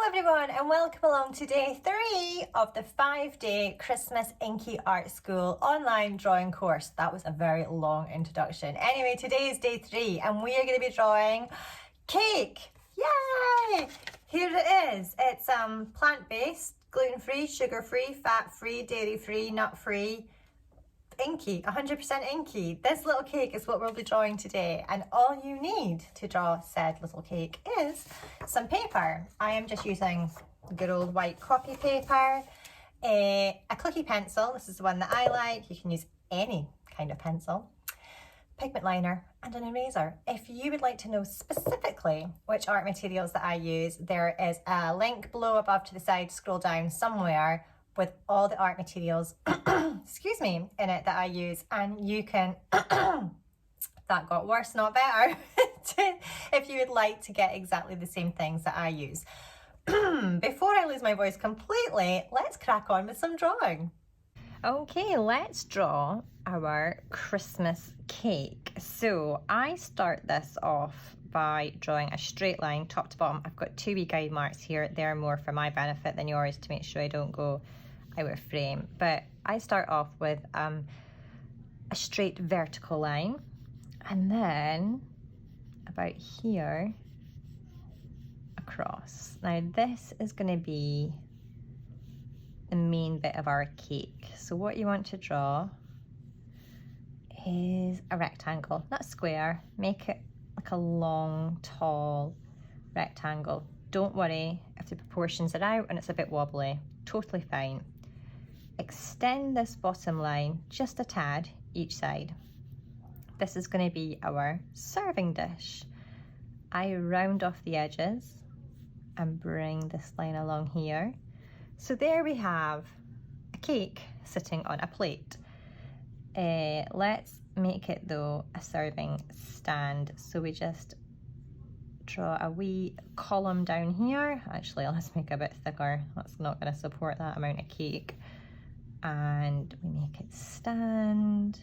everyone and welcome along to day 3 of the 5-day Christmas Inky Art School online drawing course. That was a very long introduction. Anyway, today is day 3 and we are going to be drawing cake. Yay! Here it is. It's plant-based, gluten-free, sugar-free, fat-free, dairy-free, nut-free. Inky, 100% Inky. This little cake is what we'll be drawing today, and all you need to draw said little cake is some paper. I am just using good old white copy paper, a clicky pencil, this is the one that I like, you can use any kind of pencil, pigment liner and an eraser. If you would like to know specifically which art materials that I use, there is a link below above to the side, scroll down somewhere, with all the art materials, excuse me, in it that I use, and you can, that got worse, not better, if you would like to get exactly the same things that I use. Before I lose my voice completely, let's crack on with some drawing. Okay, let's draw our Christmas cake. So I start this off by drawing a straight line top to bottom. I've got 2 wee guide marks here. They're more for my benefit than yours to make sure I don't go out of frame. But I start off with a straight vertical line, and then about here across. Now this is going to be the main bit of our cake. So what you want to draw is a rectangle, not a square. Make it like a long, tall rectangle. Don't worry if the proportions are out and it's a bit wobbly, totally fine. Extend this bottom line just a tad each side. This is going to be our serving dish. I round off the edges and bring this line along here. So there we have a cake sitting on a plate. Let's make it though a serving stand. So we just draw a wee column down here. Actually, let's make it a bit thicker. That's not going to support that amount of cake. And we make it stand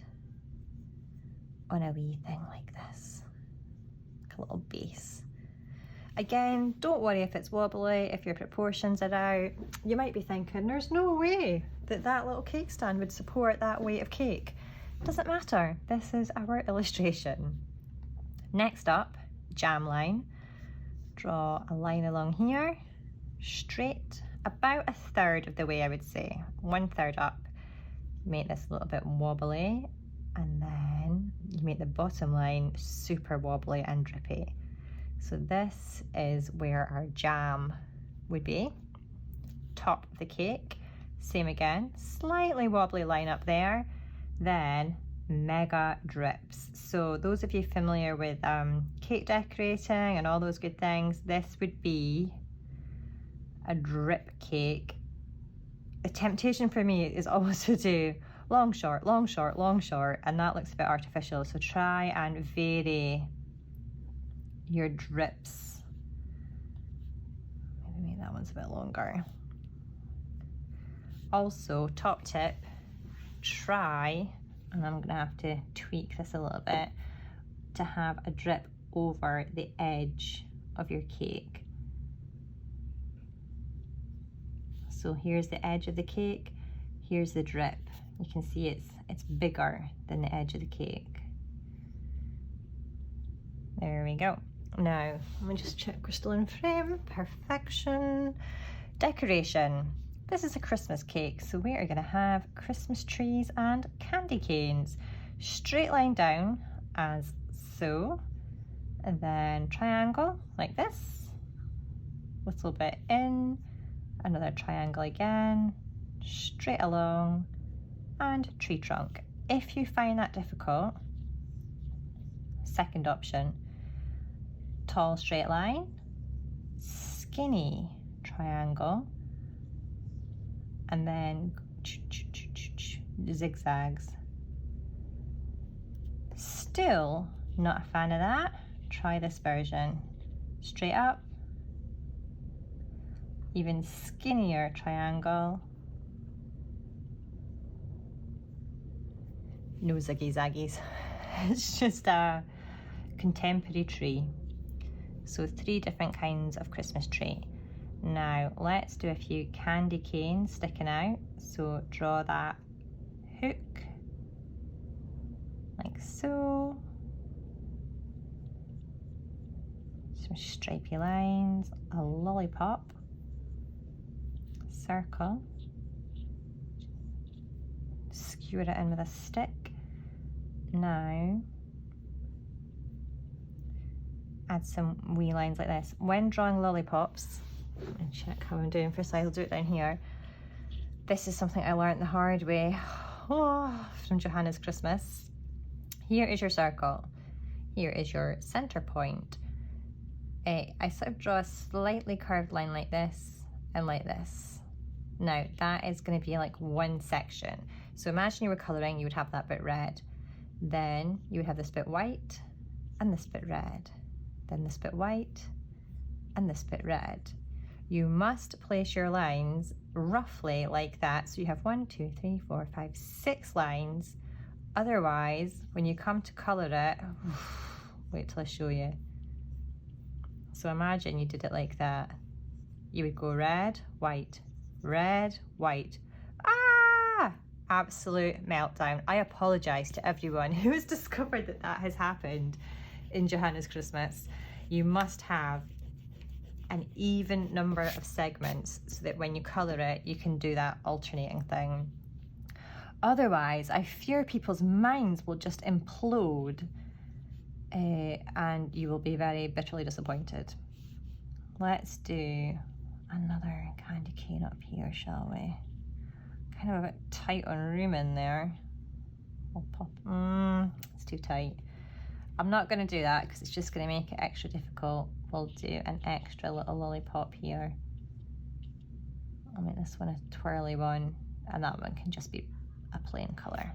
on a wee thing like this, like a little base. Again, don't worry if it's wobbly, if your proportions are out. You might be thinking, there's no way that that little cake stand would support that weight of cake. Doesn't matter, this is our illustration. Next up, jam line. Draw a line along here, straight, about 1/3 of the way I would say, 1/3 up. Make this a little bit wobbly, and then you make the bottom line super wobbly and drippy. So this is where our jam would be. Top of the cake, same again, slightly wobbly line up there, then mega drips. So those of you familiar with cake decorating and all those good things, this would be a drip cake. The temptation for me is always to do long, short, long, short, long, short, and that looks a bit artificial. So try and vary your drips. Maybe make that one's a bit longer. Also, top tip, try, and I'm gonna have to tweak this a little bit, to have a drip over the edge of your cake. So here's the edge of the cake, here's the drip. You can see it's bigger than the edge of the cake. There we go. Now, let me just check we're still in frame. Perfection. Decoration. This is a Christmas cake, so we are going to have Christmas trees and candy canes. Straight line down, as so, and then triangle, like this. Little bit in, another triangle again, straight along, and tree trunk. If you find that difficult, second option, tall straight line, skinny triangle, and then zigzags. Still not a fan of that, try this version. Straight up, even skinnier triangle, no ziggy zaggies. It's just a contemporary tree. So 3 different kinds of Christmas tree. Now let's do a few candy canes sticking out. So draw that hook like so. Some stripy lines, a lollipop, circle, skewer it in with a stick. Now add some wee lines like this. When drawing lollipops, and check how I'm doing for size, I'll do it down here. This is something I learned the hard way from Johanna's Christmas. Here is your circle. Here is your center point. I sort of draw a slightly curved line like this and like this. Now that is going to be like one section. So imagine you were colouring, you would have that bit red. Then you would have this bit white and this bit red. Then this bit white and this bit red. You must place your lines roughly like that. So you have 1, 2, 3, 4, 5, 6 lines. Otherwise, when you come to colour it, wait till I show you. So imagine you did it like that. You would go red, white, ah! Absolute meltdown. I apologise to everyone who has discovered that that has happened in Johanna's Christmas. You must have an even number of segments so that when you colour it, you can do that alternating thing. Otherwise, I fear people's minds will just implode and you will be very bitterly disappointed. Let's do another candy cane up here, shall we? Kind of a bit tight on room in there. I'll pop, it's too tight. I'm not going to do that because it's just going to make it extra difficult. We'll do an extra little lollipop here. I'll make this one a twirly one, and that one can just be a plain colour.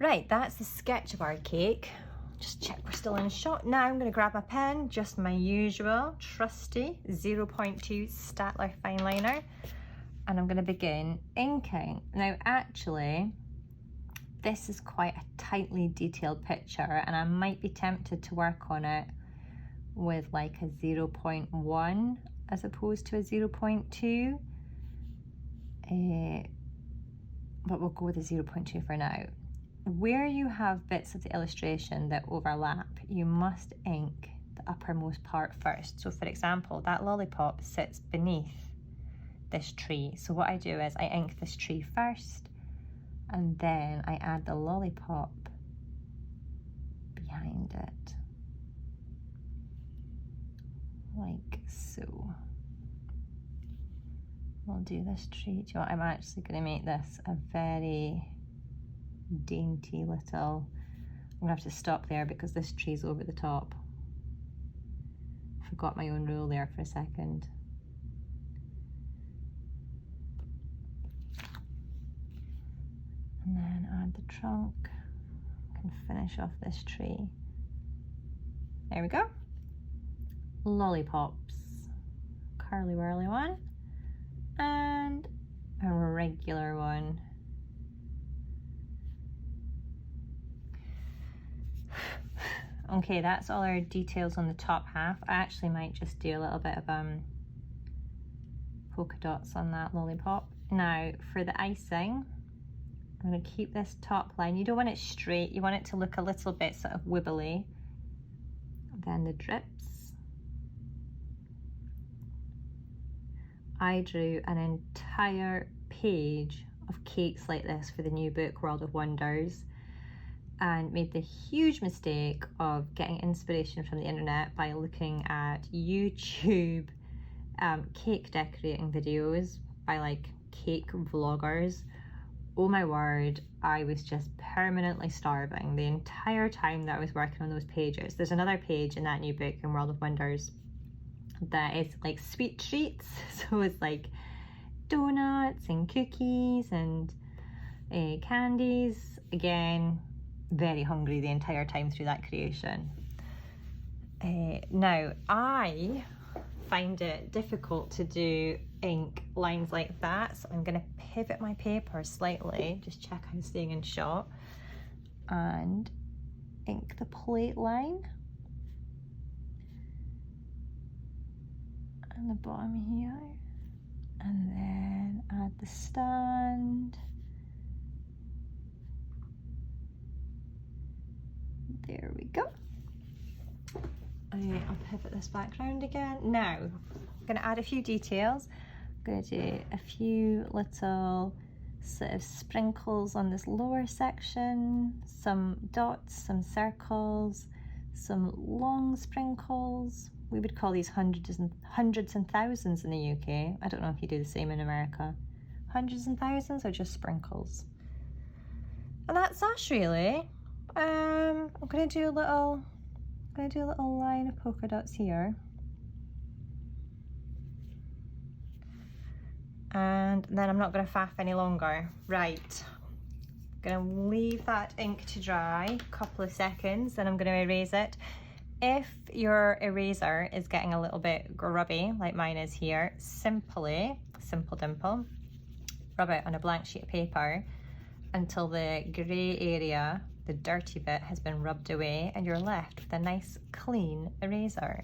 Right, that's the sketch of our cake. Just check we're still in shot. Now I'm going to grab my pen, just my usual trusty 0.2 Staedtler fine liner, and I'm going to begin inking. Now actually, this is quite a tightly detailed picture and I might be tempted to work on it with like a 0.1 as opposed to a 0.2. But we'll go with a 0.2 for now. Where you have bits of the illustration that overlap, you must ink the uppermost part first. So for example, that lollipop sits beneath this tree. So what I do is I ink this tree first, and then I add the lollipop behind it, like so. We'll do this tree. Do you know what? I'm actually going to make this a very dainty little, I'm going to have to stop there because this tree's over the top. Forgot my own rule there for a second. And then add the trunk, can finish off this tree. There we go. Lollipops, curly whirly one, and a regular one. Okay, that's all our details on the top half. I actually might just do a little bit of polka dots on that lollipop. Now for the icing, I'm going to keep this top line. You don't want it straight, you want it to look a little bit sort of wibbly. Then the drips. I drew an entire page of cakes like this for the new book World of Wonders, and made the huge mistake of getting inspiration from the internet by looking at YouTube cake decorating videos by like cake vloggers. Oh my word, I was just permanently starving the entire time that I was working on those pages. There's another page in that new book in World of Wonders that is like sweet treats, so it's like donuts and cookies and candies. Again, very hungry the entire time through that creation. Now I find it difficult to do ink lines like that, so I'm going to pivot my paper slightly, just check I'm staying in shot, and ink the plate line. and the bottom here, and then add the stand. There we go. Okay, I'll pivot this background again. Now, I'm going to add a few details. I'm going to do a few little sort of sprinkles on this lower section, some dots, some circles, some long sprinkles. We would call these hundreds and thousands in the UK. I don't know if you do the same in America. Hundreds and thousands or just sprinkles. And that's us really. I'm going to do a little line of polka dots here. And then I'm not going to faff any longer. Right, I'm going to leave that ink to dry a couple of seconds, then I'm going to erase it. If your eraser is getting a little bit grubby, like mine is here, simple dimple, rub it on a blank sheet of paper until the grey area, the dirty bit, has been rubbed away and you're left with a nice clean eraser.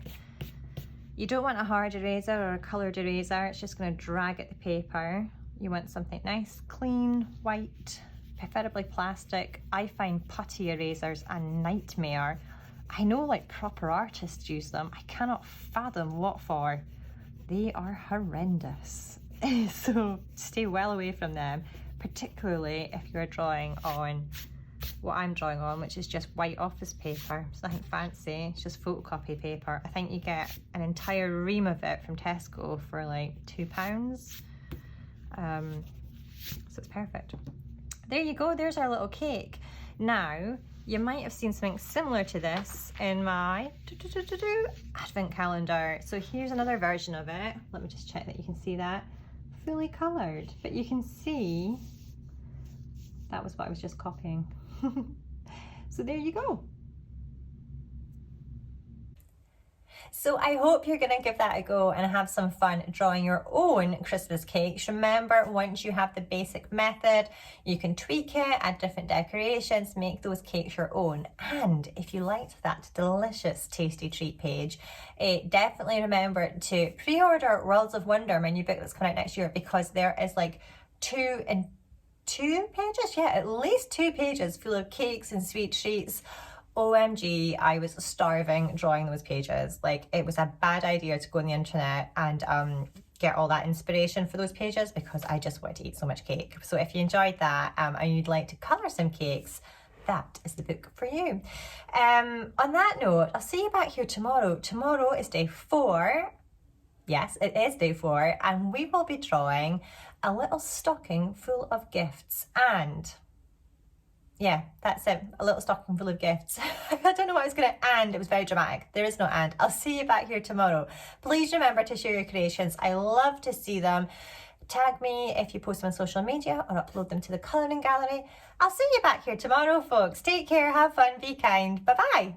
You don't want a hard eraser or a coloured eraser, it's just going to drag at the paper. You want something nice, clean, white, preferably plastic. I find putty erasers a nightmare. I know like proper artists use them. I cannot fathom what for. They are horrendous. So stay well away from them, particularly if you're drawing on what I'm drawing on, which is just white office paper. It's nothing fancy, it's just photocopy paper. I think you get an entire ream of it from Tesco for like £2. So it's perfect. There you go, there's our little cake. Now, you might have seen something similar to this in my advent calendar. So here's another version of it. Let me just check that you can see that. Fully coloured, but you can see that was what I was just copying. So there you go. So I hope you're going to give that a go and have some fun drawing your own Christmas cakes. Remember, once you have the basic method, you can tweak it, add different decorations, make those cakes your own. And if you liked that delicious tasty treat page, definitely remember to pre-order Worlds of Wonder, my new book that's coming out next year, because there is like two pages, yeah, at least 2 pages full of cakes and sweet treats. OMG, I was starving drawing those pages. Like, it was a bad idea to go on the internet and get all that inspiration for those pages because I just wanted to eat so much cake. So if you enjoyed that and you'd like to colour some cakes, that is the book for you. On that note, I'll see you back here tomorrow. Tomorrow is day 4. Yes, it is day 4, and we will be drawing a little stocking full of gifts. And yeah, that's it, a little stocking full of gifts. I don't know what I was going to and, it was very dramatic. There is no and. I'll see you back here tomorrow. Please remember to share your creations. I love to see them. Tag me if you post them on social media or upload them to the colouring gallery. I'll see you back here tomorrow, folks. Take care, have fun, be kind. Bye-bye.